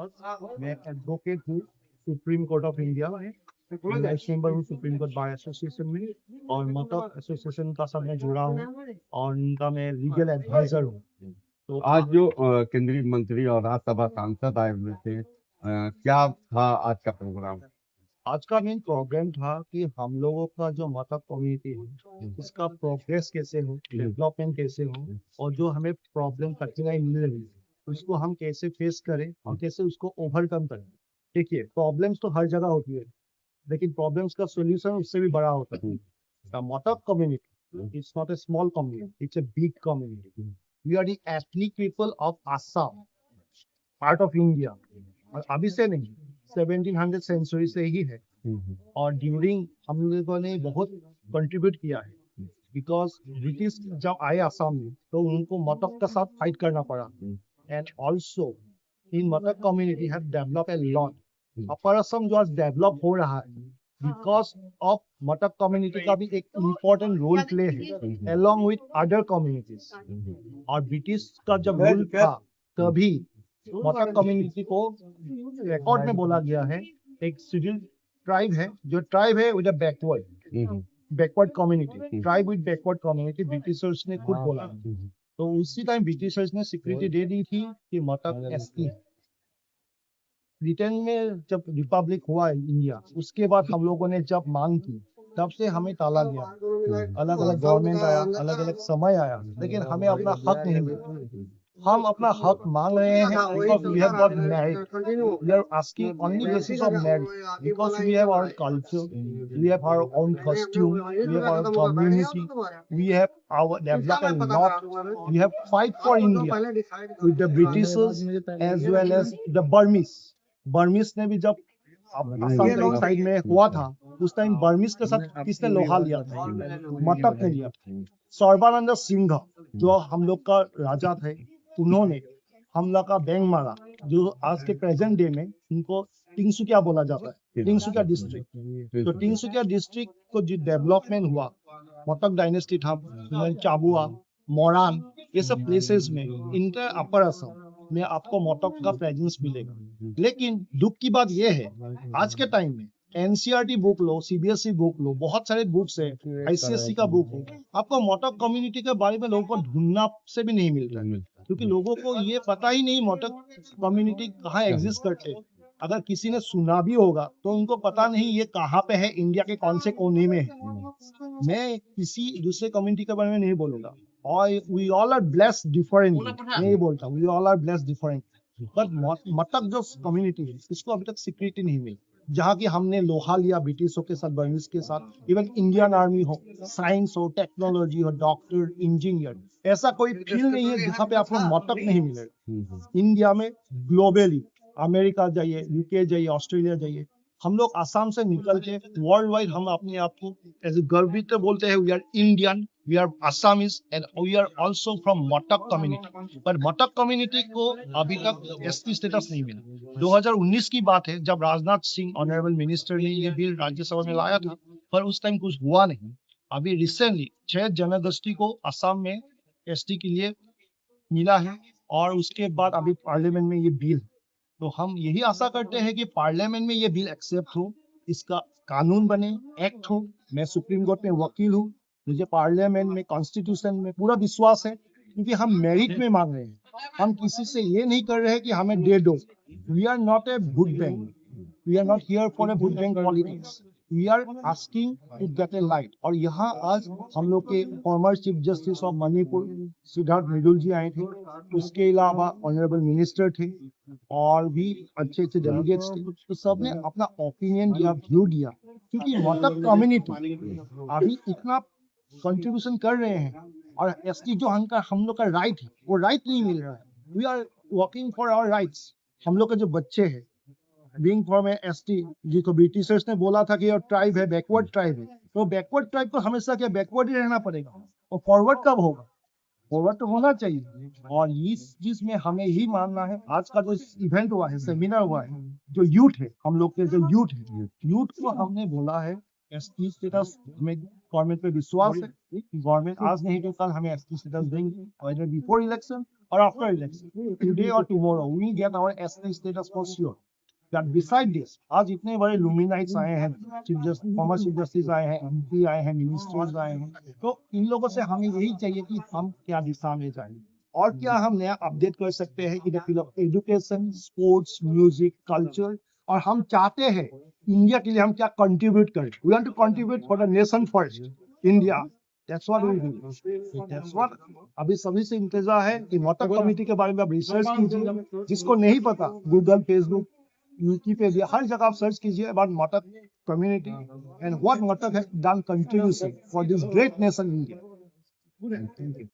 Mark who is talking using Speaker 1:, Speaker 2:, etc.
Speaker 1: मैं एडवोकेट हूँ supreme court of India में। वाइस मेंबर हूँ सुप्रीम कोर्ट बार एसोसिएशन में और मतलब एसोसिएशन का सब मैं जुड़ा हूँ और उनका मैं लीगल एडवाइजर हूँ।
Speaker 2: तो आज जो केंद्रीय मंत्री और राज्यसभा सांसद आए हुए थे, क्या था आज का प्रोग्राम?
Speaker 1: आज का मेन प्रोग्राम था कि हम लोगों का जो मतलब कम्युनिटी है इसका प्रोग्रेस कैसे हो, डेवलपमेंट कैसे हो और जो हमें प्रॉब्लम कठिनाई मिल रही है उसको हम कैसे फेस करें और कैसे उसको ओवरकम करें। देखिए प्रॉब्लम्स तो हर जगह होती है लेकिन प्रॉब्लम्स का सोल्यूशन उससे भी बड़ा होता है। The Motok community is not a small community, it's a big community. We are the ethnic people of Assam, part of India. और अभी से नहीं 1700 सेंचुरी से ही है और ड्यूरिंग हम लोगों ने बहुत कंट्रीब्यूट किया है बिकॉज ब्रिटिश जब आए आसाम में तो उनको मतक के साथ फाइट करना पड़ा and also in Matak community have develop a lot. Upper Assam जो आज डेवलप हो रहा है बिकॉज ऑफ मतक कम्युनिटी का भी एक इम्पोर्टेंट रोल प्ले है अलोंग विथ अदर कम्युनिटीज। और ब्रिटिश का जब रूल था तभी मतक कम्युनिटी को रिकॉर्ड में बोला गया है एक शेड्यूल ट्राइब है जो ट्राइब है with backward community, tribe with backward community Britishers ने खुद बोला। तो उसी टाइम ब्रिटिशर्स ने सिक्योरिटी दे दी थी कि मतक एसटी। ब्रिटेन में जब रिपब्लिक हुआ इंडिया उसके बाद हम लोगों ने जब मांग की तब से हमें टाला गया, अलग अलग गवर्नमेंट आया, अलग अलग समय आया, लेकिन हमें अपना हक नहीं मिला। हम अपना हक मांग रहे हैं because we have got married. We are asking only basis of marriage because we have our culture, we have our own costume, we have our community, we have our development lot. We have fight for India with the Britishers as well as the Burmese. Burmese ने भी जब आसाम के side में हुआ था उस time Burmese के साथ किसने लोहा लिया था? मतक ने लिया था। सर्बानंद सिंह जो हम लोग का राजा थे उन्होंने हम लोग का बैंक मारा जो आज के प्रेजेंट डे में उनको तिनसुकिया बोला जाता है, तिनसुकिया डिस्ट्रिक्ट। तो तिनसुकिया डिस्ट्रिक्ट को जो डेवलपमेंट हुआ मतक डायनेस्टी था, चाबुआ, मोरान, ये सब प्लेसेस में इंटर अपर असम में आपको मतक का प्रेजेंस मिलेगा। लेकिन दुख की बात यह है आज के टाइम में एनसीईआरटी बुक लो, सीबीएसई बुक लो, बहुत सारे बुक्स है, आईसीएससी का बुक है, आपको मतक कम्युनिटी के बारे में लोगों को ढूंढना से भी नहीं मिलता है क्योंकि लोगों को ये पता ही नहीं मतक कम्युनिटी कहाँ एग्जिस्ट करते। अगर किसी ने सुना भी होगा तो उनको पता नहीं ये कहाँ पे है, इंडिया के कौन से कोने में है। मैं किसी दूसरे कम्युनिटी के बारे में नहीं बोलूंगा और we all are blessed differently, मैं ये बोलता हूँ we all are blessed different. But Matak जो कम्युनिटी है इसको अभी तक सिक्योरिटी नहीं मिली। जहाँ की हमने लोहा लिया ब्रिटिशों के साथ, बर्मिस के साथ, इवन इंडियन आर्मी हो, साइंस हो, टेक्नोलॉजी हो, डॉक्टर, इंजीनियर, ऐसा कोई फील्ड नहीं है जहाँ पे आपको मतक नहीं मिलेगा। इंडिया में ग्लोबली अमेरिका जाइए, यूके जाइए, ऑस्ट्रेलिया जाइए, हम लोग आसाम से निकल के वर्ल्ड वाइड हम अपने आप को ऐसे गर्वित बोलते हैं we are Indian, we are Assamese and we are also from Matak community. पर मतक कम्युनिटी को अभी तक एसटी स्टेटस नहीं मिला। 2019 की बात है जब राजनाथ सिंह ऑनरेबल मिनिस्टर ने ये बिल राज्यसभा में लाया था पर उस टाइम कुछ हुआ नहीं। अभी रिसेंटली 6 जनवरी को असम में एसटी के लिए मिला है और उसके बाद अभी पार्लियामेंट में ये बिल, तो हम यही आशा करते हैं कि पार्लियामेंट में ये बिल एक्सेप्ट हो, इसका कानून बने, एक्ट हो। मैं सुप्रीम कोर्ट में वकील हूँ, मुझे पार्लियामेंट में कॉन्स्टिट्यूशन में पूरा विश्वास है क्योंकि हम मेरिट में मांग रहे हैं, हम किसी से ये नहीं कर रहे हैं कि हमें दे दो। We are not a vote bank, we are not here for a vote bank politics, we are asking to get a light. और यहाँ आज हम लोग के former chief justice of Manipur Siddharth Mridul ji आए थे, उसके अलावा ऑनरेबल मिनिस्टर थे और भी अच्छे अच्छे डेलीगेट्स थे, तो सबने अपना ओपिनियन दिया, व्यू दिया क्योंकि मतक कम्युनिटी अभी इतना कंट्रीब्यूशन कर रहे हैं और एसटी जो हम लोग का राइट है वो राइट नहीं मिल रहा है। We are working for our rights. हम लोग के जो बच्चे हैं बीइंग फ्रॉम एसटी, जिसको ब्रिटिशर्स ने बोला था कि ये ट्राइब है, बैकवर्ड ट्राइब है, तो बैकवर्ड ट्राइब को हमेशा क्या बैकवर्ड ही रहना पड़ेगा और फॉरवर्ड कब होगा? फॉरवर्ड तो होना चाहिए। और इस चीज में हमें ही मानना है। आज का जो इवेंट हुआ है, सेमिनार हुआ है, जो यूथ है, हम लोग के जो यूथ है, यूथ को हमने बोला है एसटी स्टेटस, हमें गवर्नमेंट पे विश्वास है, गवर्नमेंट आज नहीं तो कल हमें एसटी स्टेटस देंगे, और before election or after election, today or tomorrow, we get our SA status for sure. That beside this, आज इतने बड़े लुमिनाइट्स आए हैं, फॉर्मर चीफ जस्टिस आए हैं, MP आए हैं, मिनिस्टर्स आए हैं, तो इन लोगों से हमें यही चाहिए कि हम क्या दिशा में जाएं और क्या हम नया अपडेट कर सकते हैं in the field of education, sports, music, culture, और हम चाहते हैं इंडिया के लिए हम क्या कंट्रीब्यूट करें. We want to contribute for the nation first, India. That's what we do. That's what अभी सभी से इंतजार है कि मटक कमेटी के बारे में आप रिसर्च कीजिए. जिसको नहीं पता, गूगल, फेसबुक, विकिपीडिया, हर जगह आप सर्च कीजिए अबाउट मटक कम्युनिटी एंड व्हाट मटक has done contribution for this great nation India.